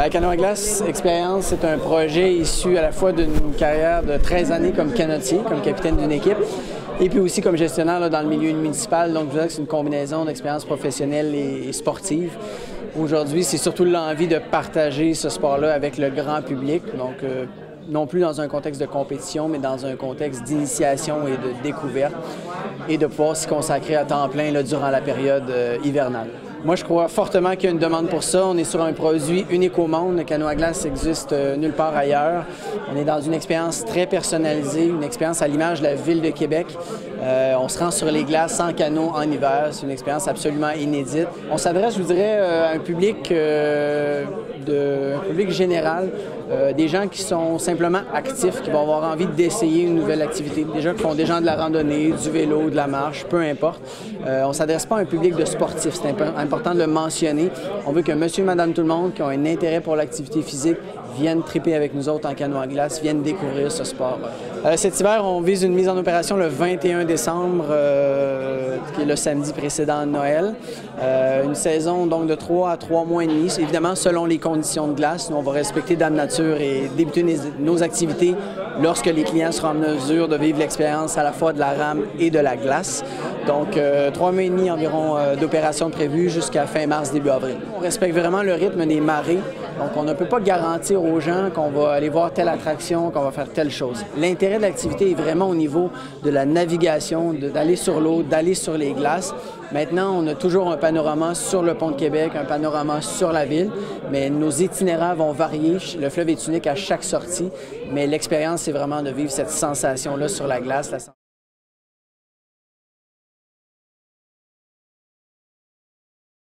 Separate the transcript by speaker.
Speaker 1: Canoë à glace Expérience, c'est un projet issu à la fois d'une carrière de 13 années comme canotier, comme capitaine d'une équipe, et puis aussi comme gestionnaire là, dans le milieu municipal. Donc, je dirais que c'est une combinaison d'expérience professionnelle et sportive. Aujourd'hui, c'est surtout l'envie de partager ce sport-là avec le grand public. Donc, non plus dans un contexte de compétition, mais dans un contexte d'initiation et de découverte, et de pouvoir s'y consacrer à temps plein là, durant la période hivernale. Moi, je crois fortement qu'il y a une demande pour ça. On est sur un produit unique au monde. Le canoë à glace n'existe nulle part ailleurs. On est dans une expérience très personnalisée, une expérience à l'image de la ville de Québec. On se rend sur les glaces sans canot en hiver. C'est une expérience absolument inédite. On s'adresse, je vous dirais, à un public, général, des gens qui sont simplement actifs, qui vont avoir envie d'essayer une nouvelle activité. Des gens qui font déjà de la randonnée, du vélo, de la marche, peu importe. On ne s'adresse pas à un public de sportifs. C'est important de le mentionner. On veut que monsieur et madame tout le monde qui ont un intérêt pour l'activité physique viennent triper avec nous autres en canoë à glace, viennent découvrir ce sport. Cet hiver, on vise une mise en opération le 21 décembre, qui est le samedi précédent de Noël. Une saison donc de 3 à 3 mois et demi, évidemment selon les conditions de glace. Nous, on va respecter Dame Nature et débuter nos activités lorsque les clients seront en mesure de vivre l'expérience à la fois de la rame et de la glace. Donc, 3 mois et demi environ d'opérations prévues jusqu'à fin mars, début avril. On respecte vraiment le rythme des marées. Donc, on ne peut pas garantir aux gens qu'on va aller voir telle attraction, qu'on va faire telle chose. L'intérêt de l'activité est vraiment au niveau de la navigation, d'aller sur l'eau, d'aller sur les glaces. Maintenant, on a toujours un panorama sur le pont de Québec, un panorama sur la ville, mais nos itinéraires vont varier. Le fleuve est unique à chaque sortie, mais l'expérience, c'est vraiment de vivre cette sensation-là sur la glace.